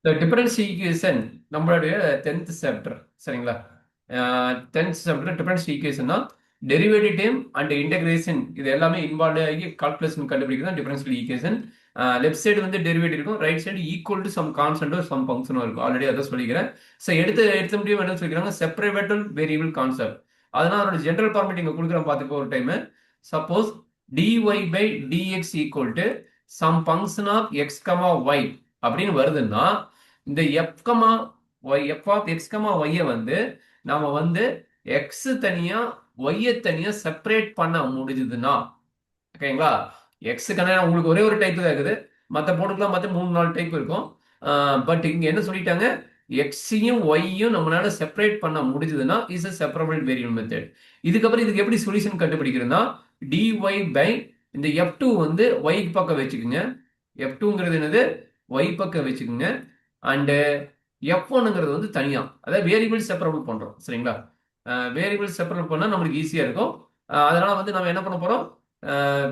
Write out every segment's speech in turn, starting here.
The difference equation நம்மளுடைய 10th chapter சரிங்களா? 10th chapter difference ஈக்குவேஷன்னா டெரிவேட்டிவ் டேம் அண்ட் இன்டகிரேஷன் இது எல்லாமே இன்வால்வ் ஆகி கால்குலேஷன் கண்டுபிடிக்கிறது தான் டிஃபரன்ஷியல் ஈக்குவேஷன். லெஃப்ட் சைடு வந்து டெரிவேட்டிவ் இருக்கும், right side equal to some கான்ஸ்டன்டோ சம் ஃபங்க்ஷனோ இருக்கும். ஆல்ரெடி அதான் சொல்லிக்கிறேன். ஸோ எடுத்த முடியும் என்ன சொல்லிக்கிறாங்க, செப்பரேபிள் வேரியபிள் கான்செப்ட். அதனால அதோட ஜென்ரல் ஃபார்மேட் இங்க கொடுக்குறேன் பார்த்துக்கோ ஒரு time. Suppose dy by dx equal to some function of x comma y அப்படின்னு வருதுன்னா இந்த f comma y f of x comma ஒய்யை வந்து நாம வந்து எக்ஸ் தனியா ஒய்யை தனியா செப்பரேட் பண்ண முடிஞ்சதுன்னா ஓகேங்களா. எக்ஸுக்கான உங்களுக்கு ஒரே ஒரு டைப் தான் இருக்குது, மற்ற போட்டுக்கலாம் மற்ற 3-4 டைப் இருக்கும். பட் இங்க என்ன சொல்லிட்டாங்க, எக்ஸையும் ஒய்யும் நம்மளால செப்பரேட் பண்ண முடிஞ்சதுன்னா is a separable variable method. இதுக்கப்புறம் இதுக்கு எப்படி சொல்யூஷன் கண்டுபிடிக்கிறதுனா dy பை இந்த f2 வந்து ஒய்க்கு பக்கம் வச்சுக்கோங்க, f2ங்கிறது என்னது ஒய் பக்கம் வச்சுக்கோங்க. அண்டு f1ங்கிறது வந்து தனியா, அதாவது வேரியபிள் செப்பரபிள் பண்றோம் சரிங்களா. வேரியபிள் செப்பரபிள் பண்ணா நம்மளுக்கு ஈஸியா இருக்கும். அதனால வந்து நம்ம என்ன பண்ண போறோம்,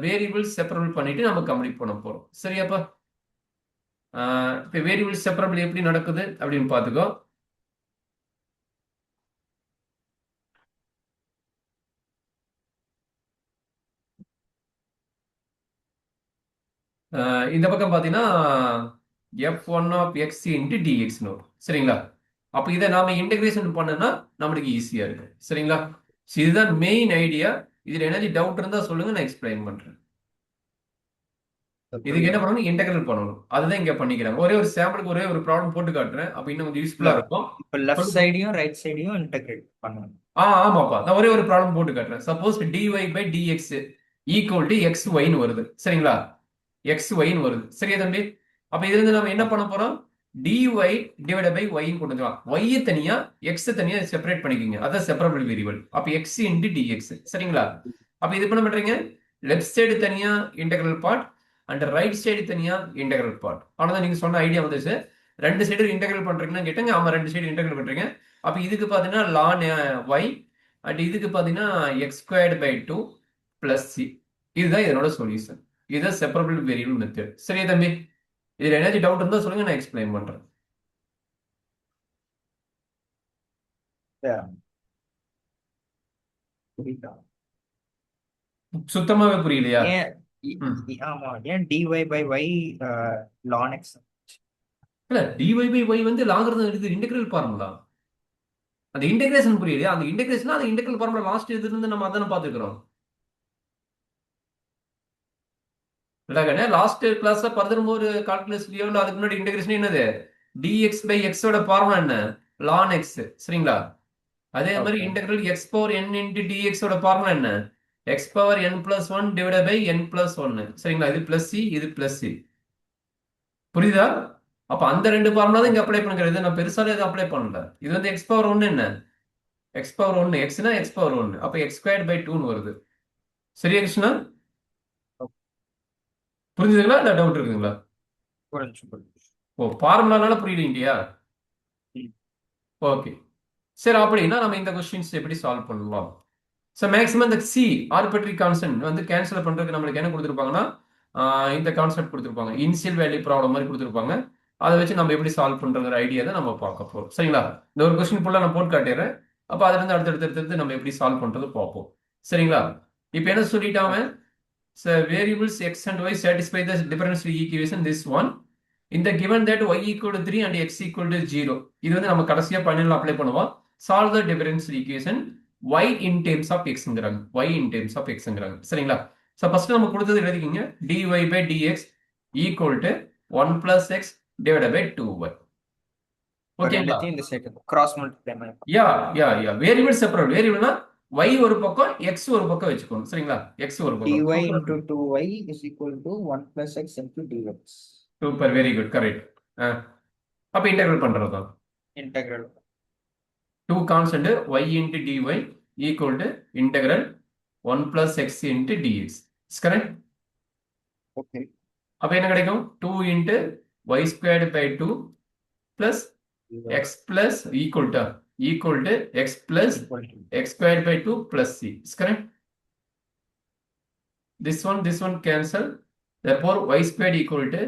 வேரியபிள் செப்பரபிள் பண்ணிட்டு நம்ம கம்ப்ளீட் பண்ண போறோம். சரியாப்பா? இப்போ வேரியபிள் செப்பரபிள் எப்படி நடக்குது அப்படின்னு பார்த்துக்கோ. இந்த பக்கம் பார்த்தீங்கன்னா f one of x into டிஎக்ஸ்னு வரும் சரிங்களா. அப்போ இதை நாம இன்டகிரேஷன் பண்ணனா நம்மளுக்கு ஈஸியா இருக்கு சரிங்களா. இதுதான் மெயின் ஐடியா. இதுல எனர்ஜி டவுட் இருந்தா சொல்லுங்க, நான் எக்ஸ்பிளைன் பண்றேன். இதுக்கு என்ன பண்ணணும், இன்டெகிரல் பண்ணணும். அதுதான் இங்க பண்ணிக்கிறாங்க. ஒரே ஒரு சாம்பிளுக்கு ஒரே ஒரு ப்ராப்ளம் போட்டு காட்டுறேன், அப்ப இன்னும் கொஞ்சம் யூஸ்ஃபுல்லா இருக்கும். இப்போ லெஃப்ட் சைடையும் ரைட் சைடையும் இன்டகிரேட் பண்ணணும். ஆமாப்பா, நான் ஒரே ஒரு ப்ராப்ளம் போட்டு காட்டுறேன். Suppose dy by dx equal to x ஒய்னு வருது சரிங்களா. எக்ஸ் ஒய்னு வருது சரியா தம்பி. அப்ப இதுல இருந்து நம்ம என்ன பண்ண போறோம், dy டிவைட் பை ஒய்ன்னு கொண்டு வந்துடலாம். ஒய் தனியா எக்ஸ் தனியா செப்பரேட் பண்ணிக்கோங்க, அதான் செப்பரபிள் வேரியபிள். அப்ப எக்ஸ் இன்டு டிஎக்ஸ் சரிங்களா. அப்ப இது பண்ண பண்றீங்க, லெஃப்ட் சைடு தனியா integral part and right side தனியா இன்டெகிரல் பார்ட். அவ்வளவுதான், நீங்க சொன்ன ஐடியா வந்துச்சு. ரெண்டு சைடு இன்டெகிரல் பண்றீங்கன்னு கேட்டாங்க, ஆமா ரெண்டு சைடு இன்டெகிரல் பண்றீங்க. அப்ப இதுக்கு பாத்தீங்கன்னா லான் ஒய் அண்ட் இதுக்கு பாத்தீங்கன்னா x squared by 2 plus c. இதுதான் இதனோட சொல்யூஷன். இதுதான் செப்பரபிள் வேரியபிள் மெத்தட். சரியா தம்பி? இதுல எனர்ஜி டவுட் இருந்தா சொல்லுங்க, நான் எக்ஸ்பிளைன் பண்றேன். புரியுதா? சுத்தமாவே புரியலையா? ஏன் ஆமா, ஏன் dy by y ln x? இல்ல, dy பை ஒய் வந்து லாகரிதம் எடுத்து இன்டெகிரல் ஃபார்முலா. அந்த இன்டெகிரேஷன் புரியலையா? அந்த இன்டெகிரேஷன் அந்த இன்டெகிரல் ஃபார்முலா லாஸ்ட் இது இருந்து நம்ம அதான பாத்துக்கிறோம். இல்ல லாஸ்ட் கிளாஸ்ல பர்தர்மோர் கால்குலஸ்லயோ இல்ல அதுக்கு முன்னாடி இன்டெகிரேஷன் என்னது, dx பை x ஓட ஃபார்முலா என்ன, ln x சரிங்களா. அதே மாதிரி integral x power n into dx ஓட ஃபார்முலா என்ன, x power n plus 1 divide by n plus 1 சரிங்களா. இது பிளஸ் சி, இது பிளஸ் சி. புரியுதா? அப்ப அந்த ரெண்டு ஃபார்முலா தான் இங்க அப்ளை பண்ணுறது. நான் பெருசால எதுவும் அப்ளை பண்ணல. இது வந்து x பவர் 1 என்ன, x பவர் 1 xனா x பவர் 1 அப்ப x ஸ்கொயர்ட் பை 2 வருது. சரியா கிருஷ்ணா? புரிஞ்சுதுங்களா இல்ல டவுட் இருக்குங்களா? ஓ, ஃபார்முலானால புரியலையா? ஓகே சரி. அப்படின்னா நம்ம இந்த கொஸ்டின்ஸ் எப்படி சால்வ் பண்ணலாம். ஸோ மேக்ஸிமம் இந்த சி ஆர்பிட்ரரி கான்ஸ்டன்ட் வந்து கேன்சல் பண்றதுக்கு நம்மளுக்கு என்ன கொடுத்துருப்பாங்கன்னா இந்த கான்செப்ட் கொடுத்துருப்பாங்க, இனிஷியல் வேல்யூ ப்ராப்ளம் மாதிரி கொடுத்துருப்பாங்க. அதை வச்சு நம்ம எப்படி சால்வ் பண்றங்கிற ஐடியா தான் நம்ம பார்க்க போறோம் சரிங்களா. இந்த ஒரு கொஸ்டின் ஃபுல்லாக நான் போட்டு காட்டிடுறேன். அப்போ அதுல இருந்து அடுத்தடுத்து நம்ம எப்படி சால்வ் பண்றது பார்ப்போம் சரிங்களா. இப்போ என்ன சொல்லிட்டாங்க, variables x and y satisfy the differential equation this one in the given that y equal to 3 and x equal to 0. இது வந்து நம்ம கடைசியா பைனல் அப்ளை பண்ணுவோம். solve the differential equation y in terms of xங்கறாங்க, y in terms of xங்கறாங்க சரிங்களா. So first நம்ம கொடுத்தது எழுதிக்கங்க, dy by dx equal to 1 plus x divided by 2y. ஓகேங்களா? இந்த சைடு கிராஸ் மல்டிப்ளை பண்ணி யா வேரியபிள் செப்பரேட். வேரியபிள்னா y ஒரு பக்கம் x ஒரு பக்கம் வெச்சுக்கணும் சரிங்களா. x ஒரு பக்கம் dy into 2y is equal to 1 plus x into dx. Super, very good, correct. அப்ப இன்டெகிரல் பண்றதா, Integral 2 constant y into dy equal to integral 1 plus x into dx. Is correct? okay. அப்ப என்ன கிடைக்கும், 2 into y squared by 2 plus x plus equal to x plus x squared by 2 plus c. Is correct? This one cancel. Therefore y squared equal to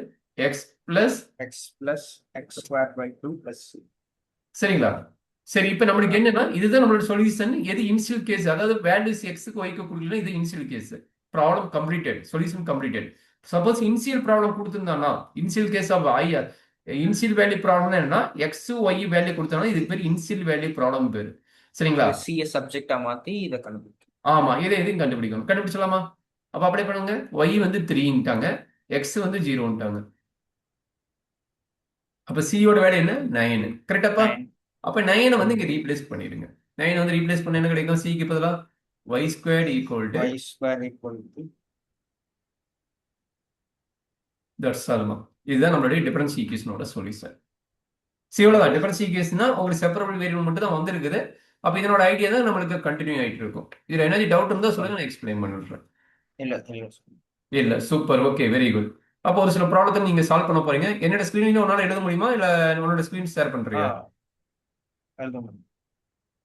x plus x plus x square by 2 plus சரிங்களா? சரி, இப்போ நம்மளுக்கு என்னன்னா இதுதான் நம்மளோட solution. எது initial case, அதாவது values எக்ஸுக்கு ஒய்க்கு கொடுக்கல, இது initial case. Problem completed, solution completed. Suppose initial problem கொடுத்துருந்தானா, initial case of I, initial value problem என்னன்னா எக்ஸ் ஒய் வேல்யூ கொடுத்தாங்கன்னா இதுக்கு பேர் இனிஷியல் வேல்யூ ப்ராப்ளம் பேரு. சரிங்களா? சிஏ சப்ஜெக்டா மாத்தி இதை கண்டுபிடிக்கும். ஆமா, இதை எதையும் கண்டுபிடிக்கணும். கண்டுபிடிச்சலாமா? அப்ப அப்ளை பண்ணுங்க. ஒய் வந்து 3ன்ட்டாங்க, எக்ஸ் வந்து 0ன்ட்டாங்க. அப்ப சியோட வேல்யூ என்ன? 9. கரெக்டாப்பா? அப்ப 9 வந்து இங்க ரீப்ளேஸ் பண்ணிடுங்க. 9 வந்து ரீப்ளேஸ் பண்ண என்ன கிடைக்கும்? சிக்கு பதிலா y squared equal to y square equal to that's ஆல்மா. இதுதான் நம்மளுடைய டிஃபரன்ஸ் ஈக்குவேஷனோட சொல்யூஷன். இவ்வளவுதான். டிஃபரன்ஸ் ஈக்குவேஷன் தான் உங்களுக்கு செப்பரபிள் வேரியபிள் மட்டும் தான் வந்திருக்குது. அப்ப இதனோட ஐடியா தான் நம்மளுக்கு கண்டினியூ ஆயிட்டு இருக்கும். இதுல என்ன டவுட் இருந்தா சொல்லுங்க, நான் எக்ஸ்பிளைன் பண்ணிடுறேன். இல்ல, சூப்பர், ஓகே, வெரி குட். அப்போ ஒரு சில ப்ராப்ளத்தை நீங்க சால்வ் பண்ண போறீங்க. என்னோட ஸ்கிரீன்ல உன்னால எழுத முடியுமா, இல்ல உன்னோட ஸ்கிரீன் ஷேர் பண்றியா?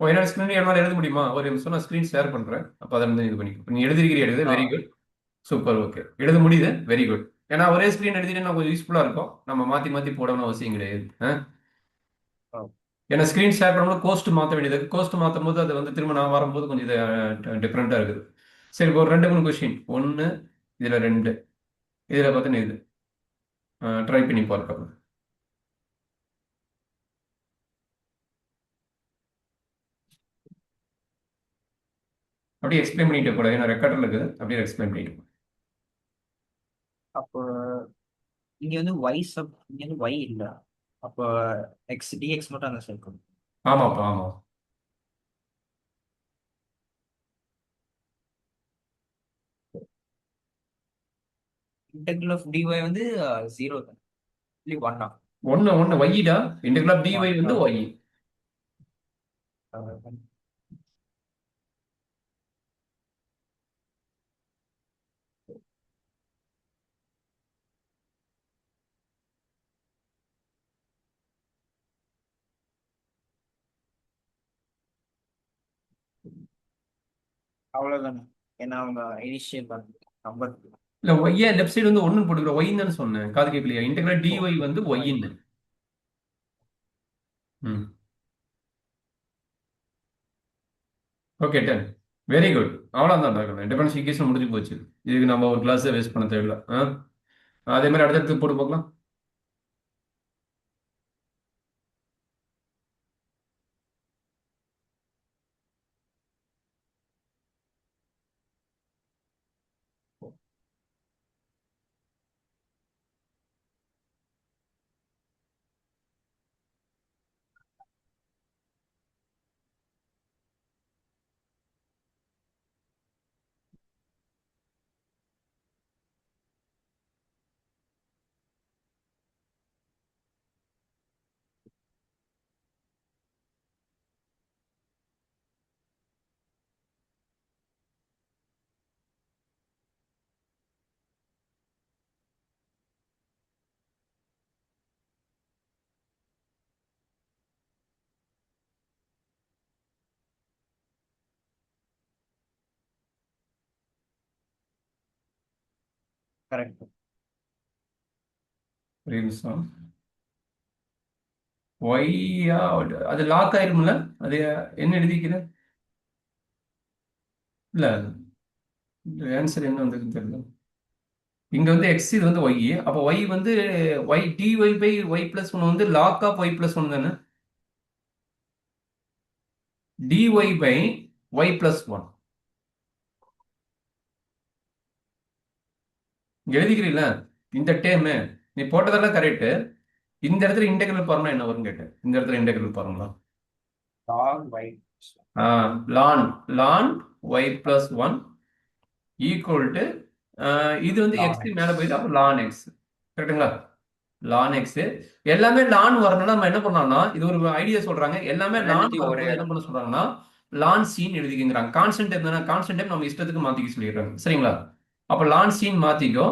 என்னோட ஸ்கிரீன் என்னால எழுத முடியுமா? ஒரு நிமிஷம், நான் ஸ்கிரீன் ஷேர் பண்றேன். அப்ப அதை வந்து இது பண்ணிக்கோ. நீ எழுதிருக்கிறியா? எழுது, வெரி குட், சூப்பர், ஓகே, எழுத முடியுது, வெரி குட். ஏன்னா ஒரே ஸ்கிரீன் எழுதிட்டு கொஞ்சம் யூஸ்ஃபுல்லா இருக்கும். நம்ம மாத்தி மாத்தி போடணும்னு அவசியம் கிடையாது. ஏன்னா ஸ்கிரீன் ஷேர் பண்ணும்போது கோஸ்ட் மாற்ற வேண்டியது இருக்கு. கோஸ்ட் மாற்றும் போது அது வந்து திரும்ப நான் வரும்போது கொஞ்சம் இது டிஃப்ரெண்டா இருக்குது. சரி, ஒரு 2 3 கொஸ்டின். 1 இதுல 2 இதுல பார்த்தீங்கன்னா இது ட்ரை பண்ணி பார்க்கலாம். அப்படியே எக்ஸ்பிளைன் பண்ணிட்டு கூட, ஏன்னா ரெக்கார்டில் இருக்குது, அப்படியே எக்ஸ்பிளைன் பண்ணிட்டு. அப்போ இங்க வந்து y சப், இங்க வந்து y இல்ல, அப்போ x dx மட்டும் அந்த சைடு இருக்கும். ஆமாப்பா, ஆமா. இன்டெகிரல் ஆஃப் dy வந்து 0 தான், இல்லை 1 ஆ? 1 ஒய்டா. இன்டெகிரல் ஆஃப் dy வந்து ஒய். அவ்வளவுதானே, ஏன்னா அவங்க இனிஷியல் நம்பர். இல்ல, ஒய்யா லெஃப்ட் சைடு வந்து 1 போட்டுக்கிற, ஒய்ன்னு தானே சொன்னேன், காது கேட்கலையா? இன்டெகிரல் dy வந்து ஒய்ன்னு. ம், ஓகே, டன், வெரி குட். அவ்வளோதான் நடக்கணும். டிஃபரன்ஸ் ஈக்குவேஷன் முடிஞ்சு போச்சு. இதுக்கு நம்ம ஒரு கிளாஸை வேஸ்ட் பண்ண தேவையில்ல. அதே மாதிரி அடுத்தடுத்து போட்டு பார்க்கலாம். கரெக்ட். ஒரு நிமிஷம். ஒய்யா அது லாக் ஆயிரும்ல? அது என்ன எழுதிக்கிற? இல்ல, ஆன்சர் என்ன வந்ததுன்னு தெரியல. இங்க வந்து எக்ஸ், இது வந்து ஒய். அப்போ ஒய் வந்து y dy by y plus 1 வந்து லாக் ஆஃப் ஒய் பிளஸ் 1 தானே? dy பை ஒய் பிளஸ் 1 இங்க எழுதிக்கிறீல்ல? இந்த டேர்ம் நீ போட்டதெல்லாம் கரெக்ட். இந்த இடத்துல இன்டெகிரல் ஃபார்முலா என்ன வரும்னு கேட்டேன். இந்த இடத்துல integral formula ln ln y plus 1 equal to இது வந்து எக்ஸ் மேல போயிட்டு அப்போ லான் எக்ஸ். கரெக்டுங்களா? Ln x. எல்லாமே லான் வரணும்னா நம்ம என்ன பண்ணோம்னா, இது ஒரு ஐடியா சொல்றாங்க. எல்லாமே லான் ஒரே என்ன பண்ண சொல்றாங்கன்னா லான் சீன் எழுதிக்கிறாங்க. கான்ஸ்டன்ட் இருந்தா கான்ஸ்டன்ட் டைம் நம்ம இஷ்டத்துக்கு மாத்திக்க சொல்லிடுறாங்க. சரிங்களா? அப்ப லான் சீன் மாத்திக்கோ.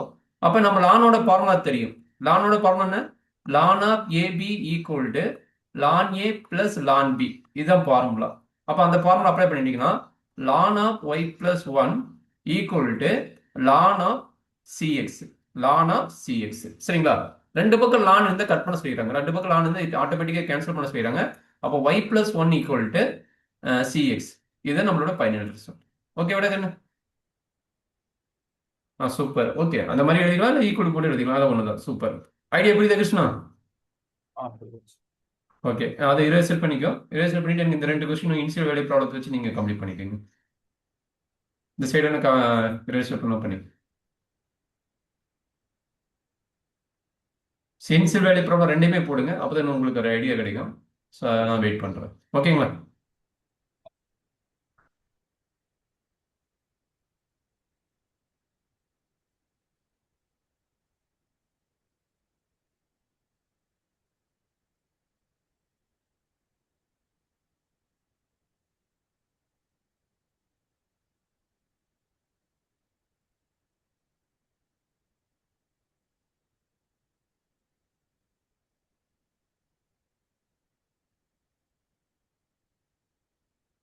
அப்ப நம்ம லானோட ஃபார்முலா தெரியும். லானோட ஃபார்முலா என்ன? Ln of ab equal to ln a plus ln b. இதுதான் ஃபார்முலா. அப்ப அந்த ஃபார்முலா அப்ளை பண்ணிட்டீங்கன்னா ln of y plus 1 equal to ln of c x. Ln of c x. சரிங்களா? ரெண்டு பக்கம் லான் இருந்தால் கட் பண்ண சொல்லிடுறாங்க, ரெண்டு பக்கம் லான் இருந்தால் ஆட்டோமேட்டிக்காக கேன்சல் பண்ண சொல்லிடுறாங்க. அப்போ y + 1 ஈக்குவல் டு cx. இது நம்மளோட ஃபைனல் ரிசல்ட். ஓகே விட கண்ணு. சூப்பர். ஓகே, அந்த மாதிரி எழுதிக்கலாம், இல்லை ஈக்குவல் போட்டு எழுதிக்கலாம், அதான் ஒன்று தான். சூப்பர். ஐடியா புரியுதா கிருஷ்ணா? ஓகே, அதை இரேசர் பண்ணிக்கோ. இரேசர் பண்ணிட்டு எனக்கு இந்த ரெண்டு கொஸ்டின் இனிஷியல் வேல்யூ ப்ராப்ளத்தை வச்சு நீங்கள் கம்ப்ளீட் பண்ணிக்கோங்க. இந்த சைடு எனக்கு இரேசர் பண்ணி இனிஷியல் வேல்யூ ப்ராப்ளம் ரெண்டையுமே போடுங்க, அப்போ தான் உங்களுக்கு ஒரு ஐடியா கிடைக்கும். ஸோ நான் வெயிட் பண்ணுறேன். ஓகேங்களா?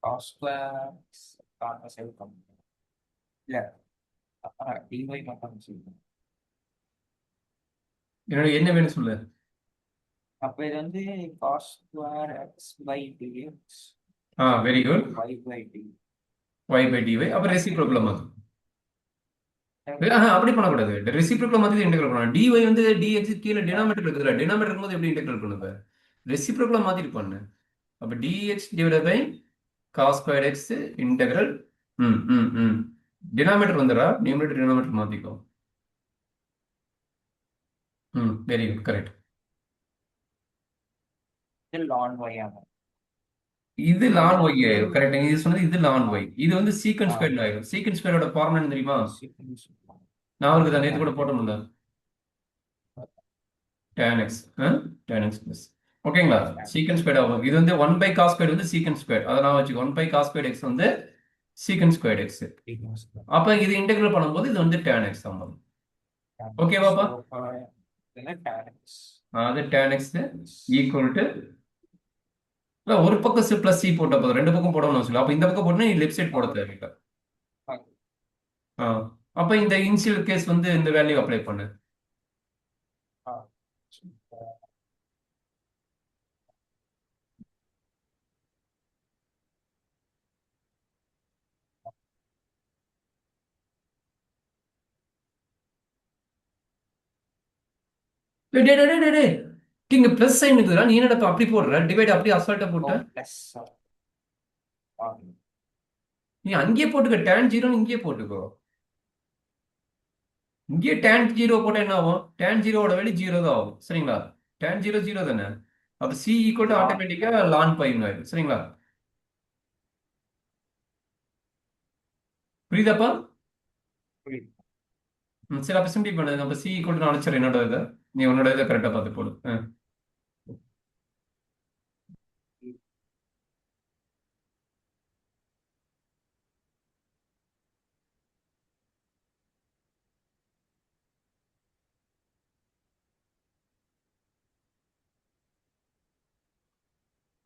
cos square காரண சேர்க்கணும் இல்ல dy மட்டும் சேர்க்கணும். என்னோட என்ன வேணும் சொல்லு. அப்ப இது வந்து cos square x by dx very good. y by d. y/dy அப்புறம் ரெசிப்ரோக்கல் மாத்து. அப்படி பண்ணக்கூடாது. ரெசிப்ரோக்கல் மாத்தி இன்டெகிரல் பண்ணணும். dy வந்து dx கீழே டினாமினேட்டர் இருக்குதுல்ல, டினாமினேட்டர் இருக்கும்போது எப்படி இன்டெகிரல் பண்ணுவ? ரெசிப்ரோக்கல் மாத்திட்டு பண்ணு. அப்ப dx divided by cos square x integral. Denominator வந்துடா, நியூமரேட்டர் டினாமினேட்டர் மாத்திக்கோ. Very good, correct. இது ln y ஆகும். இது லான் ஒய் ஆயிரும். கரெக்ட், நீங்க சொன்னது இது லான் ஒய். இது வந்து சீக்கன் ஸ்கொயர் ஆயிரும். சீக்கன் ஸ்கொயரோட ஃபார்முலா என்ன தெரியுமா? நான் உங்களுக்கு தான் நேற்று கூட போட்டோம்ல, tan x. tan x plus. ஓகேங்களா? சீக்கன் ஸ்கொயர் ஆகும். இது வந்து 1/cos ஸ்கொயர் வந்து சீக்கன் ஸ்கொயர், அதை நான் வச்சுக்கோ. 1/cos ஸ்கொயர் x வந்து சீக்கன் ஸ்கொயர் x. அப்ப இது இன்டெகிரல் பண்ணும்போது இது வந்து tan x ஆகும். ஓகேவாப்பா? அது tan x ஈக்குவல் டு ஒரு பக்கம் பிளஸ் சி போட்ட போதும், ரெண்டு பக்கம் போடணும்னு சொல்லி. அப்ப இந்த பக்கம் போட்டா நீ லெஃப்ட் சைடு போட தேவையில்லை. அப்ப இந்த இனிஷியல் கேஸ் வந்து இந்த வேல்யூ அப்ளை பண்ணு. இங்க பிளஸ் சைன் இருக்குதுடா, நீ என்னடா அப்படி போடுற? டிவைட் அப்படி அசால்ட்டா போட்ட. நீ அங்கேயே போட்டுக்க, tan 0 இங்கேயே போட்டுக்கோ. இங்கேயே tan 0 போட்டா என்ன ஆகும்? tan 0 வேல்யூ 0 தான் ஆகும். சரிங்களா? tan 0 0 தானே. அப்ப c ஈக்குவல் டு ஆட்டோமேட்டிக்கா ln π ஆயிடும். சரிங்களா? புரியுதாப்பா? சரி, அப்ப சிம்பிளி பண்ணு. நம்ம c ஈக்குவல் டு நான் அனுப்பிச்சிடுறேன் என்னோட இதை. நீ உன்னோட இதை கரெக்டா பார்த்து போடு.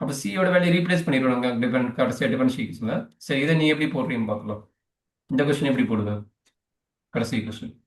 அப்ப சியோட வேல்யூ ரீப்ளேஸ் பண்ணிடுவாங்க கடைசியா டிஃபரன்ஷியேஷன்ல. சரி, இதை நீ எப்படி போடுறீங்கன்னு பார்க்கலாம். இந்த கொஸ்டின் எப்படி போடுவேன்? கடைசி கொஸ்டின்.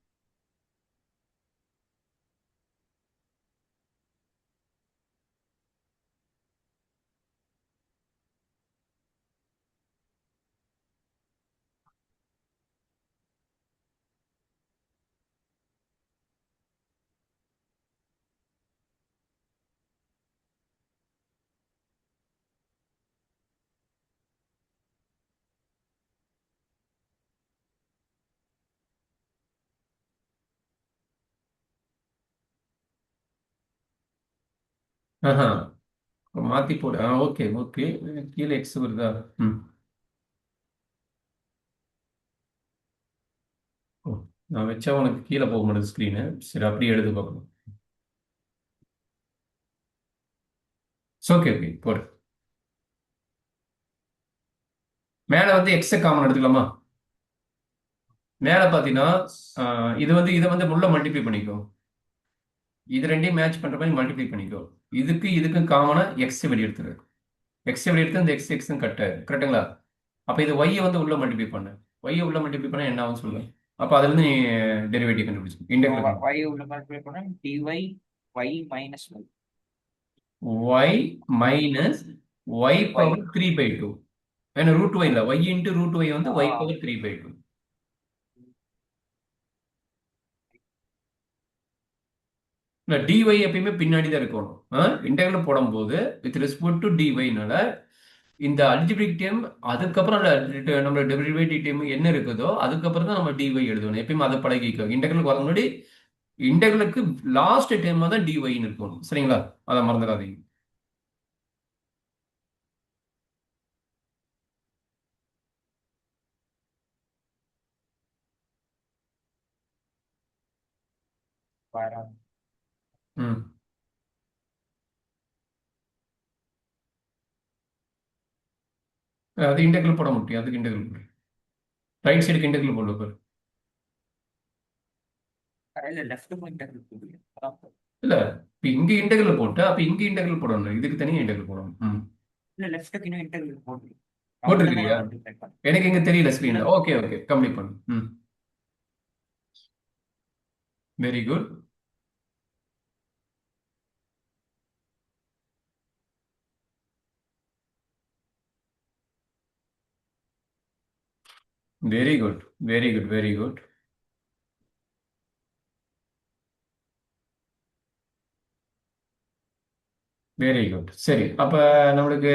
ஆஹா, மாத்தி போடு. Okay okay. கீழே எக்ஸ் வருதா? ம். ஓ, நான் வச்சா உனக்கு கீழே போக மாட்டேது ஸ்க்ரீனு. சரி, அப்படியே எடுத்து பார்க்கணும். ஓகே ஓகே, போடு. மேலே வந்து எக்ஸை காமன் எடுத்துக்கலாமா? மேலே பார்த்தீங்கன்னா இது வந்து இதை வந்து முள்ள மல்டிப்ளை பண்ணிக்கோ. இது ரெண்டையும் மேட்ச் பண்ற மாதிரி மல்டிப்ளை பண்ணிக்கோ. இதுக்கும் காமனா எக்ஸ் வெளியே எடுத்துரு. எக்ஸ் வெளியே எடுத்து இந்த எக்ஸ் எக்ஸ் கட் ஆயிரு. கரெக்டுங்களா? அப்போ இது ஒய்யை வந்து உள்ள மல்டிப்ளை பண்ணு. ஒய்யை உள்ள மல்டிப்ளை பண்ணா என்ன ஆகும் சொல்லு. அப்போ அதுல இருந்து நீ டெரிவேட்டிவ் கண்டுபிடிச்சு இன்டெகிரல். y உள்ள மல்டிப்ளை பண்ணா dy y minus y. y minus y power 3 by 2. ஏன்னா ரூட் y இல்ல y இன்ட்டு ரூட் y வந்து y power 3 by 2. இல்ல dy எப்பயுமே பின்னாடி தான் இருக்கணும். இன்டெகிரல் போடும்போது வித் ரெஸ்பெக்ட் டு dyனால இந்த அல்ஜிபிரிக் டேர்ம் அதுக்கப்புறம் நம்ம டெரிவேட்டிவ் டேர்ம் என்ன இருக்குதோ அதுக்கப்புறம் தான் நம்ம dy எழுதணும். எப்பயுமே அதை பழகிக்கோ. இன்டெகிரலுக்கு வர முன்னாடி இன்டெகிரலுக்கு லாஸ்ட் டேர்மா தான் dyன்னு இருக்கணும். சரிங்களா? அதை மறந்துடாதீங்க. ம் அது இன்டெகிரல் போட முடியும். அதுக்கு இன்டெகிரல் போடு. ரைட் சைடுக்கு இன்டெகிரல் போடு பாரு. இல்ல லெஃப்ட்டுக்கும் இன்டெகிரல் போடுங்க. இல்ல இப்ப இங்க இன்டெகிரல் போட்டு அப்ப இங்க இன்டெகிரல் போடணும். இதுக்கு தனியா இன்டெகிரல் போடணும். இல்ல லெஃப்ட்டுக்கு இன்னும் இன்டெகிரல் போடுங்க. போட்டிருக்கிறியா? எனக்கு இங்க தெரியல ஸ்கிரீன்ல. ஓகே ஓகே கம்ப்ளீட் பண்ணு. Very good. Very good very good very good. Very good. சரி அப்ப நம்மளுக்கு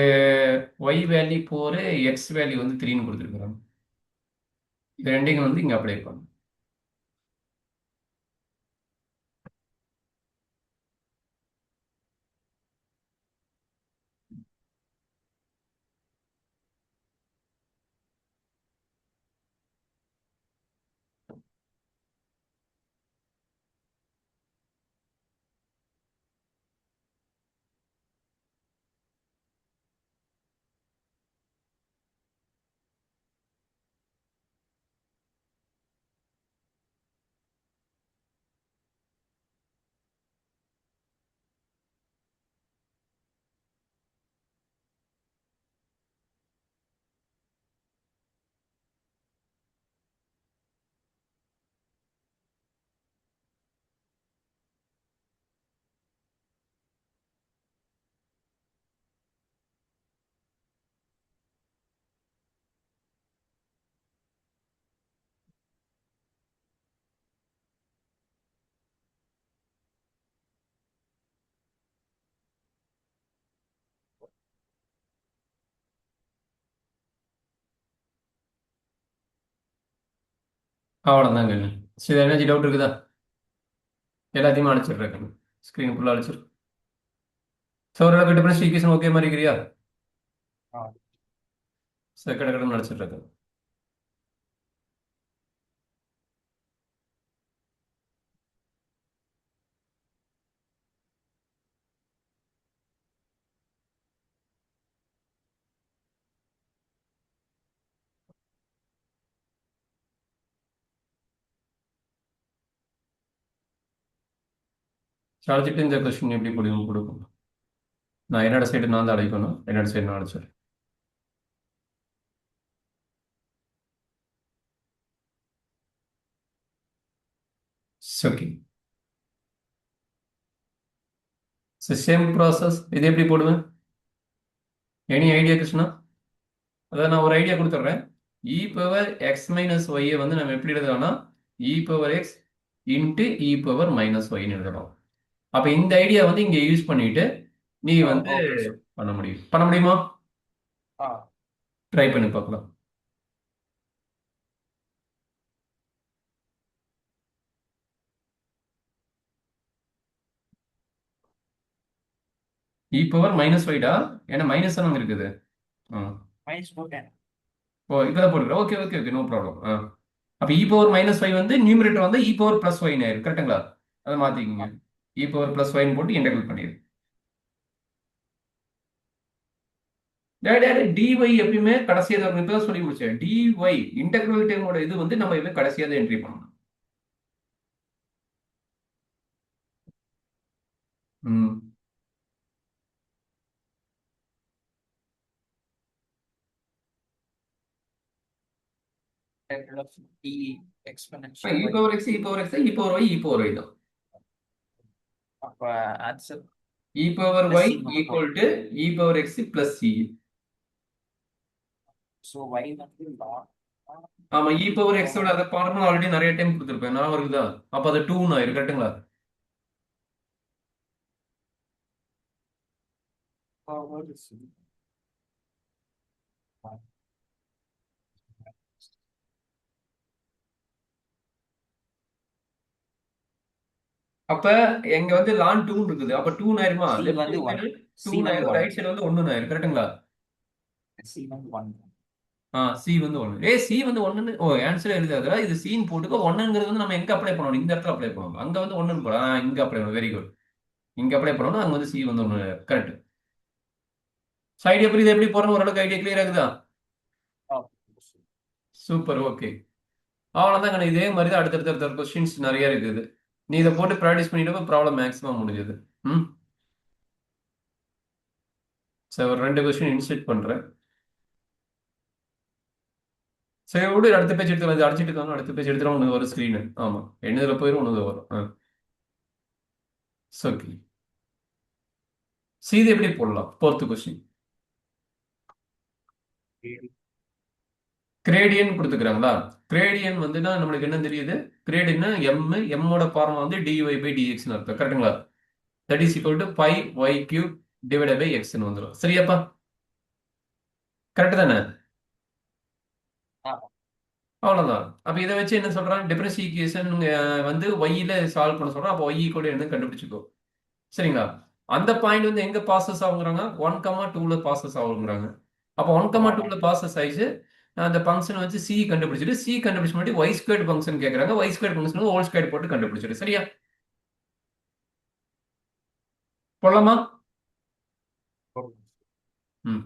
ஒய் வேல்யூ 4 எக்ஸ் வேல்யூ வந்து 3ன்னு கொடுத்துருக்குறோம். இது ரெண்டையும் வந்து இங்க அப்ளை பண்ணும். அவ்வளோதாங்க. சரி எனர்ஜி டவுட் இருக்குதா? எல்லாத்தையுமே அழைச்சிடுறேன். ஸ்க்ரீன் ஃபுல்லாக அழைச்சிரு. ஸோ ஒரு டிஃபரன்ஸ் ஈக்குவேஷன் ஓகே மாதிரி இருக்கிறியா? சரி கடை கடை அழைச்சிடுறேன். அழைச்சிட்டு இந்த கொஸ்டின் எப்படி முடியும் கொடுக்கும். நான் என்னோட சைடு நான் தான் அழைக்கணும். என்னோட சைடு நான் அழைச்சிடுறேன். Okay same process. இது எப்படி போடுவேன்? Any idea Krishna? அதான் நான் ஒரு ஐடியா கொடுத்துட்றேன். இ பவர் எக்ஸ் மைனஸ் ஒய்யை வந்து நம்ம எப்படி எழுதலாம்னா e power X into e power minus ஒய்னு எழுதலாம். அப்போ இந்த ஐடியா வந்து இங்கே யூஸ் பண்ணிட்டு நீ வந்து பண்ண முடியுமா? ட்ரை பண்ணி பார்க்கலாம். இ பவர் மைனஸ் ஒய்டா? ஏன்னா மைனஸ் தானே அங்கே இருக்குது. மைனஸ் போட்டேன். ஓ இப்போதான் போட்டுக்கிறேன். Okay okay okay no problem. அப்போ இ பவர் மைனஸ் ஒய் வந்து நியூமரேட்டர் வந்து இ பவர் பிளஸ் ஒய்னு ஆயிருக்கு. கரெக்டுங்களா? அதை மாற்றிக்கிங்க. இ பவர் பிளஸ் ஒய்னு போட்டு இன்டெகிரேட் பண்ணிடு. டிஒய் எப்பயுமே கடைசியா தான் இருக்கும். இப்பதான் சொல்லி முடிச்சேன். டிஒய் இன்டெகிரல் டேர்மோட இது வந்து நம்ம எப்பவுமே கடைசியா தான் என்ட்ரி பண்ணணும். ம் E exponential e power X e power X e power Y e power Y தான். அப்ப answer e power plus Y C மட்டும் ஈக்குவல் போடும். To e power X plus C. So y வந்து log. ஆமா, e power எக்ஸோட அதை formula already நிறைய time கொடுத்துருப்பேன், நான் இருக்குதா? அப்ப அது 2 ஆயிரும் கரெக்ட்டுங்களா? Power C. அப்ப எங்க வந்து லான் 2 இருக்குது, அப்ப 2 ஆயிருமா? சி லெஃப்ட் வந்து ஒன். சைடு சி 2 வந்து ஆயிரும், ஒன். ரைட் சைடு வந்து 1 ஆயிரும் கரெக்ட்டுங்களா? சி வந்து ஒன். சி வந்து 1. சி வந்து 1ன்னு ஆன்சர் எழுதாதா? இது சீன் போட்டுக்க. 1ங்கிறது வந்து நம்ம எங்க அப்ளை பண்ணணும்? இந்த இடத்துல அப்ளை பண்ணணும். அங்க வந்து 1ன்னு போட இங்க அப்ளை பண்ணணும். Very good. இங்க அப்ளை பண்ணணும், அங்க வந்து சி வந்து 1. கரெக்ட். ஐடியா புரியுது எப்படி போறோம்? ஓரளவுக்கு ஐடியா கிளியர் ஆகுதா? Super, okay. அவ்வளோதாங்க. இதே மாதிரி தான் அடுத்தடுத்த கொஸ்டின்ஸ் நிறைய இருக்குது. நீ இதை போட்டு ப்ராக்டிஸ் பண்ணிட்டு ப்ராப்ளம் மேக்ஸிமம் முடிஞ்சது. ம். சரி, ஒரு 2 கொஸ்டின் இன்செர்ட் பண்றேன். சரி விடு, அடுத்த பேஜ் எடுத்துக்கலாம். இது அடிச்சிட்டு இருக்காங்க, அடுத்த பேஜ் எடுத்துலாம். உனக்கு ஒரு ஸ்க்ரீனு. ஆமா, என்னதுல போயிடும் உனக்கு வரும். ஓகே. இது எப்படி போடலாம்? 4th question. கிரேடியன் கொடுத்துக்கிறாங்களா? கிரேடியன் வந்துன்னா நம்மளுக்கு என்ன தெரியுது? கிரேடியன்னா எம்மோட ஃபார்முலா வந்து டிஒய் பை டிஎக்ஸ்னு அர்த்தம் கரெக்ட்டுங்களா? That is equal to by y cube divided by எக்ஸ்னு வந்துடும். சரியாப்பா? கரெக்ட் தானே? அவ்வளவுதான். அப்ப இதை வச்சு என்ன சொல்றான்? டிஃபரன்ஸ் ஈக்குவேஷன் வந்து ஒய்ல சால்வ் பண்ண சொல்றான். அப்போ ஒய் கூட என்ன கண்டுபிடிச்சுக்கோ. சரிங்களா? அந்த பாயிண்ட் வந்து எங்க பாசஸ் ஆகுங்கிறாங்க? 1,2ல பாசஸ் ஆகுங்கிறாங்க. அப்போ 1,2ல பாசஸ் ஆயிடுச்சு. அந்த ஃபங்க்ஷன் வச்சு சி கண்டுபிடிச்சிட்டு, சி கண்டுபிடிச்ச முன்னாடி ஒய் ஸ்கொயர் ஃபங்க்ஷன் கேட்கறாங்க. Y square function whole square போட்டு கண்டுபிடிச்சிடு. சரியா? போடலாமா? ம்.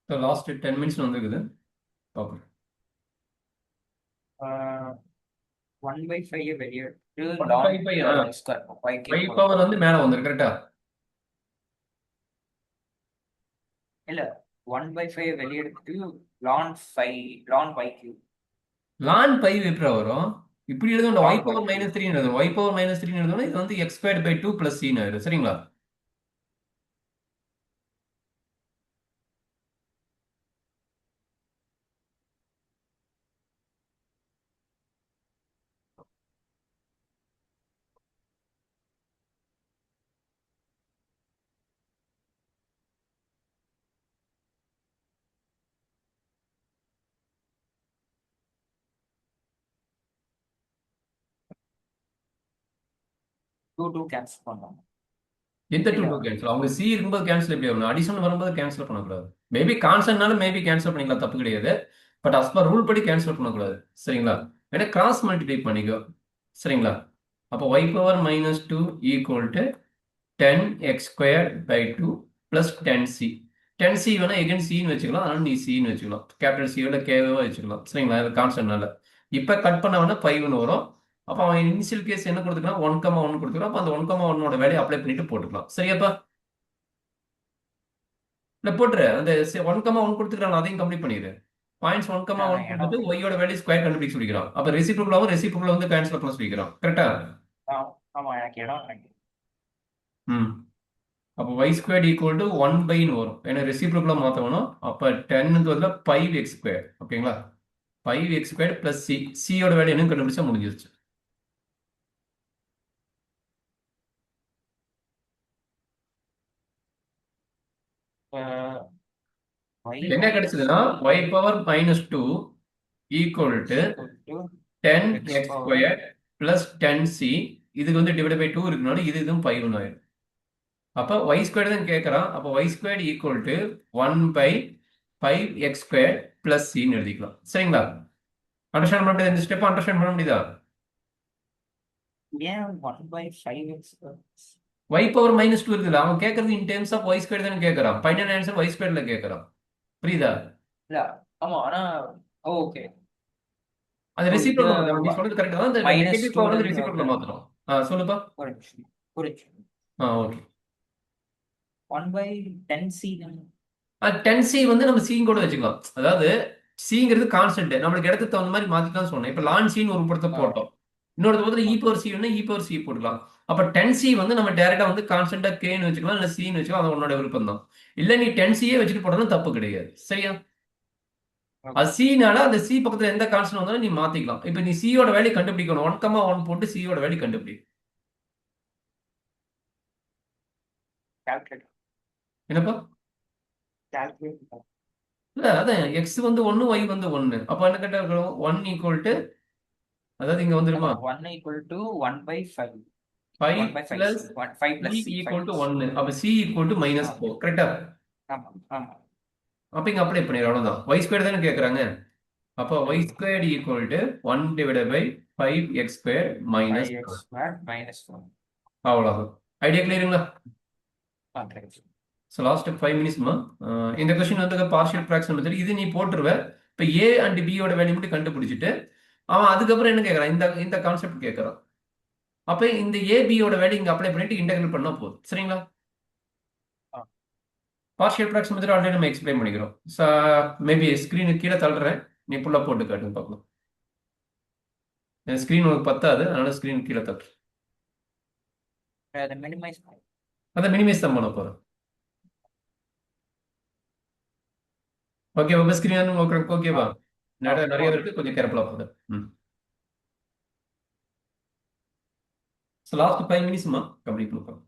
லாஸ்ட் 10 மினிட்ஸ் வந்துருக்குது. பார்ப்போம். 1/5 வெளியே எடுத்து 1/5 y square y y cube. Power வந்து மேல வந்துரு கரெக்டா? இல்ல 1/5 வெளியே எடுத்து ln y cube. Ln by எப்படா வரும்? இப்படி எழுதணும். Y ln y power cube. Minus 3 எழுதணும். ஒய் பவர் மைனஸ் 3 எழுதணும். இது வந்து எக்ஸ் ஸ்கொயர் பை 2 பிளஸ் சின்னு ஆயிடும். சரிங்களா? டூ கேன்சல் பண்ணலாம். எந்த டூ இல்ல டூ கேன்சல்? அவங்க சி இருக்கும்போது கேன்சல் எப்படி ஆகணும்? அடிஷன் வரும்போது கேன்சல் பண்ணக்கூடாது. மேபி கான்ஸ்டன்ட்னாலும் மேபி கேன்சல் பண்ணிக்கலாம், தப்பு கிடையாது. பட் அஸ் பர் ரூல் படி கேன்சல் பண்ணக்கூடாது. சரிங்களா? வேணா கிராஸ் மல்டிப்ளை பண்ணிக்கோ. சரிங்களா? அப்போ y power minus 2 equal to 10x square by 2 plus 10c. 10c வேணா எகன் சின்னு வச்சுக்கலாம், அதனால நீ சின்னு வச்சுக்கலாம். கேபிட்டல் சியோட கேவா வச்சுக்கலாம். சரிங்களா? இது கான்ஸ்டன்ட்னால. இப்போ கட் பண்ண வேணா 5ன்னு வரும். அப்போ அவன் இனிஷியல் கேஸ் என்ன கொடுத்துக்கலாம்? 1,1 கொடுத்துக்கலாம். அப்போ அந்த 1,1ஓட வேலையை அப்ளை பண்ணிட்டு போட்டுக்கலாம். சரியாப்பா? இல்லை போட்டுரு. அந்த 1,1 கொடுத்துக்கிறான், அதையும் கம்ப்ளீட் பண்ணிடு. பாயிண்ட்ஸ் 1,1 இடம். கொடுத்துட்டு ஒய்யோட வேல்யூ ஸ்கொயர் கண்டுபிடிச்சு சொல்லிக்கிறான். அப்போ ரெசிப்ரோக்கலாவும் ரெசிப்ரோக்கல் வந்து கேன்சல் பண்ண சொல்லிக்கிறான். கரெக்டா? ஆமா எனக்கு இடம். ம். அப்போ ஒய் ஸ்கொயர் ஈக்குவல் டு 1/ன்னு வரும். ஏன்னா ரெசிப்ரோக்கலா மாற்றணும். அப்போ 10க்கு பதிலாக 5x ஸ்கொயர். ஓகேங்களா? 5x square plus c. சியோட வேல்யூ என்ன கண்டுபிடிச்சா முடிஞ்சிருச்சு. y என்ன minus கிடைச்சதுன்னா y power -2 equal to equal to 10 x x power square plus 10c. இதுக்கு வந்து டிவைட் பை 2 இருக்கனால இதுவும் 5 ஆயிடும். அப்போ ஒய் ஸ்கொயர் தான் கேட்குறான். அப்போ y square equal to 1/5x² plus சின்னு எழுதிக்கலாம். சரிங்களா? அண்டர்ஸ்டாண்ட் பண்ண முடியுதா? இந்த ஸ்டெப் அண்டர்ஸ்டாண்ட் பண்ண முடியுதா? ஏன் 1/5x y பவர் -2 இருக்குல்ல, அவன் கேட்கறது in terms of y square தானே கேட்கறான். ஃபைனல் ஆன்சர் ஒய் ஸ்கொயர்ல கேட்கறான். புரியுதா? இல்ல ஆமா ஆனா ஓகே அது ஓ இது ரெசிப்ரோக்கல் மாத்தணும். நீ சொல்றது கரெக்ட் தான். அந்த மைனஸ் நெகட்டிவ் டூல பவர் வந்து இருந்து ஓகே ரெசிப்ரோக்கல் மாத்தணும். சொல்லுப்பா. புரிஞ்சு புரிஞ்சு ஓகே. 1/10c தானே 10c வந்து நம்ம சீன் கூட வச்சுக்கலாம். அதாவது சிங்கிறது கான்ஸ்டன்ட், நம்மளுக்கு இடத்துக்கு தகுந்த மாதிரி மாத்திக்கலாம் சொன்னேன். இப்போ லான் சீன் ஒரு படத்தை போட்டோம், இன்னொரு படத்துல இ பவர் சி வேணா இ பவர் சி போட்டுக்கலாம். அப்ப 10c வந்து நம்ம டேரக்டா வந்து கான்ஸ்டன்டா கேன்னு வச்சுக்கலாம், இல்ல சின்னு வச்சுக்கலாம். அது உன்னோட விருப்பம் தான். இல்ல நீ 10c வச்சுட்டு போட்டாலும் தப்பு கிடையாது. சரியா? அது சினால அந்த சி பக்கத்துல எந்த கான்ஸ்டன்ட் வந்தாலும் நீ மாத்திக்கலாம். இப்போ நீ சியோட வேல்யூ கண்டுபிடிக்கணும். 1,1 போட்டு சியோட வேல்யூ கண்டுபிடி. கால்குலேட் என்னப்பா? கால்குலேட் இல்ல அதான் எக்ஸ் வந்து 1, ஒய் வந்து 1. அப்ப என்ன கேட்டா இருக்கணும்? 1 ஈக்குவல் டு, அதாவது இங்க வந்துருமா, 1 equal to 1/5 5 1/5 plus 5 plus C c 5 equal to plus 1. அப்ப சி ஈக்குவல் டு -4. கரெக்டா? ஆமா ஆமா அப்ப இங்க அப்ளை பண்ணிடு, அவ்வளவுதான். ஒய் ஸ்கொயர் தானே கேக்குறாங்க. அப்போ ஒய் ஆமா square equal to 1 divided by 5x² minus 5x square minus 1 அவ்வளவுதான். ஐடியா கிளியருங்களா? correct. ஸோ லாஸ்ட் 5 மினிட்ஸ்மா. இந்த கொஸ்டின் வந்து பார்ஷியல் ஃபிராக்ஷன் மெத்தட். இது நீ போட்டுருவ. இப்போ ஏ அண்ட் பியோட வேல்யூ மட்டும் கண்டுபிடிச்சிட்டு அவன் அதுக்கப்புறம் என்ன கேட்கறான், இந்த இந்த கான்செப்ட் கேட்கறான். அப்போ இந்த ஏபியோட வேல்யூ இங்க அப்ளை பண்ணிட்டு இன்டெகிரல் பண்ணா போதும். சரிங்களா? பார்ஷியல் ஃபிராக்ஷன் மெத்தட் ஆல்ரெடி நம்ம எக்ஸ்பிளைன் பண்ணிக்கிறோம். மேபி ஸ்க்ரீனுக்கு கீழே தள்ளுறேன், நீ ஃபுல்லாக போட்டு காட்டுங்க பார்க்கலாம். ஸ்க்ரீன் உனக்கு பத்தாது, அதனால ஸ்க்ரீன் கீழே தட்டு. அதை minimize அதை மினிமைஸ் தான் பண்ண போகிறேன். ஓகே, உங்க ஸ்க்ரீன் உங்களுக்கு ஓகேவா? நிறைய இருக்கு, கொஞ்சம் கேர்ஃபுல்லாக போகுது. ஸோ லாஸ்ட் 5 மினிட்ஸ்மா கம்ப்ளீட் பண்ணுறோம்.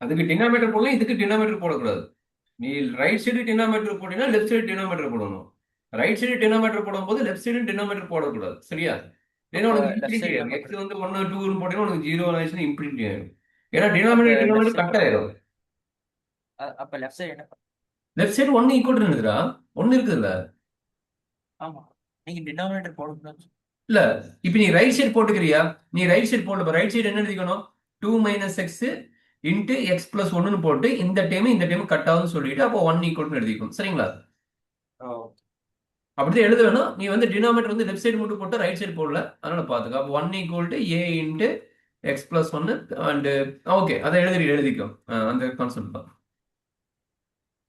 அதுக்கு டினாமீட்டர் போடலாம், இதுக்கு டினாமீட்டர் போடக்கூடாது. நீ ரைட் சைடு டினாமீட்டர் போட்டீங்கன்னா லெஃப்ட் சைடு டினாமீட்டர் போடணும். ரைட் சைடு டினாமீட்டர் போடும்போது லெஃப்ட் சைடு டினாமீட்டர் போடக்கூடாது. சரியா? ஏன்னா உனக்கு left side இன்ஃபினிட்டி ஆகும். denominator. எக்ஸ் வந்து 1 2 போட்டீங்கன்னா உனக்கு 0 ஆயிடுச்சுன்னா இன்ஃபினிட்டி ஆயிடும். ஏன்னா டினாமினேட்டர் டினாமினேட்டர் கட் ஆயிடும். அப்ப லெஃப்ட் சைடு என்ன லெஃப்ட் சைடு 1 ஈக்குவல் இருந்துடா, 1 இருக்குதுல்ல. ஆமா நீங்க டினாமினேட்டர் போடுங்க இல்ல, இப்போ நீ ரைட் சைடு போட்டுக்கிறியா? நீ ரைட் சைடு போட்டு ரைட் சைடு என்ன எழுதிக்கணும்? 2 - x இன்ட்டு எக்ஸ் பிளஸ் 1 போட்டு இந்த டைம் கட் ஆகுதுன்னு சொல்லிட்டு அப்போ 1 ஈக்குவல் எழுதிக்கணும். சரிங்களா? அப்படிதான் எழுத வேணும். நீ வந்து டினாமினேட்டர் வந்து லெஃப்ட் சைடு மட்டும் போட்டு ரைட் சைடு போடல, அதனால பாத்துக்க. அப்போ 1 equal to A into x plus 1 and okay, அதை எழுதிக்கோ. அந்த கான்செப்ட் தான்.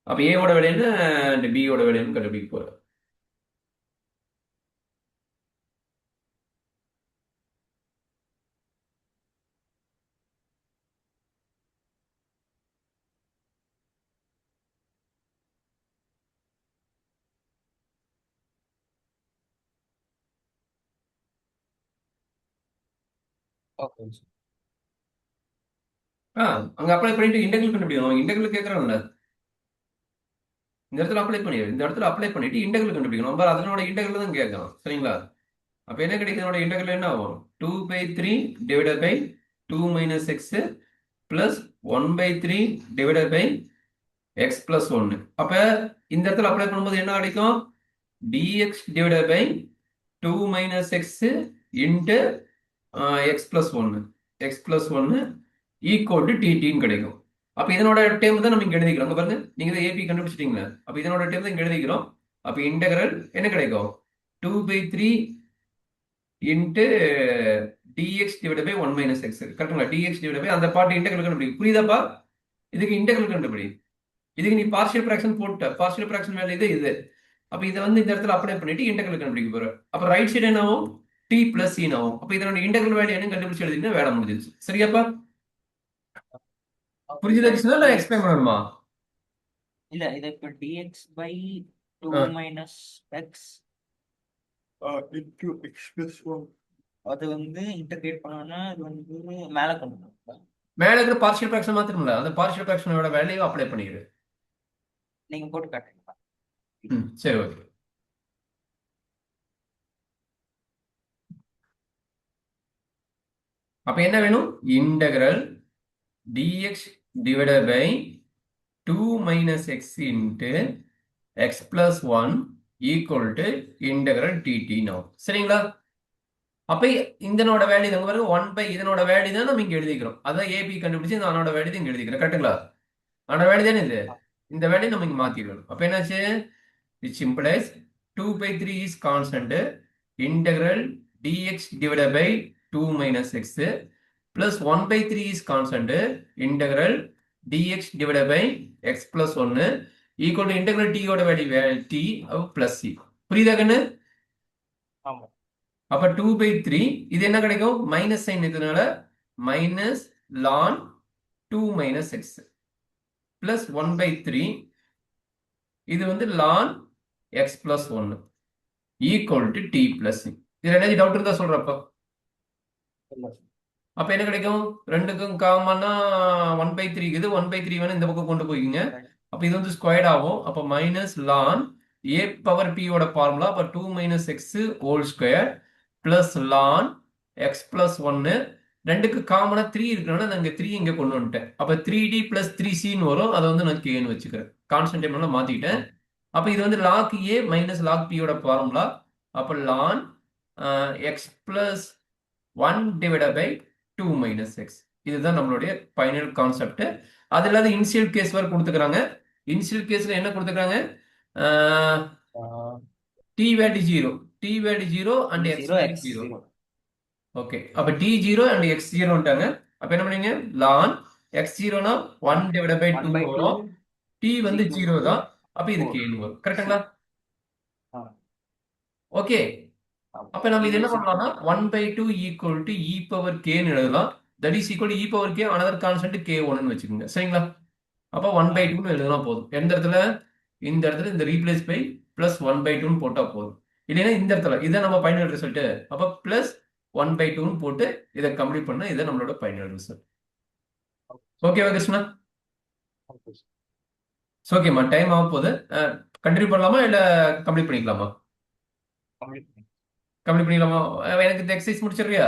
அப்போ ஏவோட விலை என்ன அண்ட் பியோட விலை என்ன கண்டுபிடிக்க போற. ஓகே அங்க அப்ளை பண்ணிட்டு இன்டெகிரல் கண்டுபிடிக்கணும். இன்டெகிரல் கேட்கறான்ல, இந்த இடத்துல அப்ளை பண்ணிடு. இந்த இடத்துல அப்ளை பண்ணிட்டு இன்டெகிரல் கண்டுபிடிக்கணும். நம்ம அதனோட இன்டெகிரல் தான் கேட்கணும். சரிங்களா? அப்ப என்ன கிடைக்கும்? இதனோட இன்டெகிரல் என்ன ஆகும்? 2/3 divided by 2 - x plus 1/3 divided by x plus 1. அப்ப இந்த இடத்துல அப்ளை பண்ணும்போது என்ன கிடைக்கும்? dx divided by 2 - x into x plus 1 x plus 1 equal to டிடின்னு கிடைக்கும். அப்ப இதனோட டேம் தான் நம்ம இங்க எழுதிக்கிறோம். அங்க பாருங்க, நீங்க தான் ஏபி கண்டுபிடிச்சிட்டீங்களா? அப்ப இதனோட டேம் தான் இங்க எழுதிக்கிறோம். அப்ப இன்டெகிரல் என்ன கிடைக்கும்? 2/3 into dx divide by 1 - x. கரெக்டுங்களா? dx டிவைட் பை அந்த பார்ட் இன்டெகிரல் கண்டுபிடி. புரியுதாப்பா? இதுக்கு இன்டெகிரல் கண்டுபிடி. இதுக்கு நீ பார்ஷியல் ஃபிராக்ஷன் போட்ட, பார்ஷியல் ஃபிராக்ஷன் வேலை இது. அப்ப இதை வந்து இந்த இடத்துல அப்ளை பண்ணிட்டு இன்டெகிரல் கண்டுபிடிக்க போற. அப்ப ரைட் சைடு என்ன ஆகும்? டி பிளஸ் சின்னு ஆகும். அப்ப இதனோட இன்டெகிரல் வேல்யூ என்ன கண்டுபிடிச்சு எழுதினா வேலை முடிஞ்சிருச்சு. சரியாப்பா? அப்ப புரிஞ்சுதா இதை கிருஷ்ணா? இல்ல dx எக்ஸ்பிளைன் பண்ணணுமா? இல்ல இதை இப்ப dx by 2 ah. minus x into x plus 1 அது வந்து இன்டகிரேட் பண்ணோம்னா அது வந்து மேல கொண்டு வரணும். மேல இருக்கிற பார்ஷியல் ஃபிராக்ஷன் மாத்திரமில்ல, அந்த பார்ஷியல் ஃபிராக்ஷனோட வேல்யூ அப்ளை பண்ணிடு. நீங்க போட்டு காட்டுறீங்களா? சரி, ஓகே. அப்ப என்ன வேணும்? Integral dx divided by 2 minus x into x plus 1 equal to integral dt now. சரிங்களா? அப்ப இதனோட வேல்யூ அங்க பாருங்க 1 by இதனோட வேல்யூ தான் நம்ம இங்க எழுதிக்கிறோம். அதான் ஏபி கண்டுபிடிச்சு இந்த அதனோட வேல்யூ இங்க எழுதிக்கிறோம். கரெக்ட்டுங்களா? அதனோட வேல்யூ தானே இது. இந்த வேல்யூ நம்ம இங்க மாத்திடணும். அப்ப என்னாச்சு? which implies 2 by 3 is constant integral dx divided by 2 minus x plus 1 by 3 is constant integral dx divided by x plus 1 equal to integral t ஓட வேல்யூ t plus c. புரியுதா கண்ணு? ஆமா. அப்ப 2 by 3 இது என்ன கிடைக்கும்? மைனஸ் சைன் இருக்கிறதுனால minus ln 2 minus x plus 1 by 3 இது வந்து ln x plus 1 equal to t plus c. இதுல என்ன டவுட் இருந்தா சொல்றப்ப. அப்ப என்ன கிடைக்கும்? ரெண்டுக்கும் காமனா 1 by 3 இருக்குது. 1 by 3 வேணா இந்த பக்கம் கொண்டு போய்க்குங்க. அப்ப இது வந்து ஸ்கொயர்ட் ஆகும். அப்ப minus ln a power p ஓட ஃபார்முலா அப்ப 2 minus x whole square plus ln x plus 1 ரெண்டுக்கு காமனா 3 இருக்கிறனால நான் இங்க 3 இங்க கொண்டு வந்துட்டேன். அப்ப 3d plus 3cன்னு வரும். அதை வந்து நான் kன்னு வச்சுக்கிறேன். கான்ஸ்டன்ட் டைம்ல மாத்திக்கிட்டேன். அப்ப இது வந்து log a minus log p ஓட ஃபார்முலா. அப்ப ln x plus 1 divided by 2 minus x. இதுதான் நம்மளுடைய ஃபைனல் கான்செப்ட். அது இல்லாத இனிஷியல் கேஸ் வேற கொடுத்துக்கிறாங்க. இனிஷியல் கேஸ்ல என்ன கொடுத்துக்கிறாங்க? t value 0, t value 0 and x value 0. Okay, அப்ப t 0 and x 0ன்றாங்க. அப்ப என்ன பண்ணீங்க? ln x 0னா 1 divided by 2 வரும். t வந்து 0 தான். அப்ப இது k ன்னு வரும். கரெக்ட்டுங்களா? ஓகே. அப்ப நம்ம இது என்ன பண்ணலாம்னா 1 by 2 equal to e power k ன்னு எழுதலாம். that is equal to e power k another constant k1 ன்னு வச்சுக்கோங்க. சரிங்களா? அப்ப 1 by 2 ன்னு எழுதினா போதும். எந்த இடத்துல? இந்த இடத்துல இந்த ரீப்ளேஸ் பை பிளஸ் 1 by 2 ன்னு போட்டா போதும். இல்லைன்னா இந்த இடத்துல இதான் நம்ம ஃபைனல் ரிசல்ட். அப்ப பிளஸ் 1 by 2 ன்னு போட்டு இதை கம்ப்ளீட் பண்ணா இதான் நம்மளோட ஃபைனல் ரிசல்ட். ஓகேவா கிருஷ்ணா? ஓகேம்மா, டைம் ஆக போகுது. கண்டினியூ பண்ணலாமா இல்ல கம்ப்ளீட் பண்ணிக்கலாமா? கம்ப்ளீட் பண்ணிக்கலாமா? எனக்கு இந்த எக்ஸசைஸ் முடிச்சிடுறியா?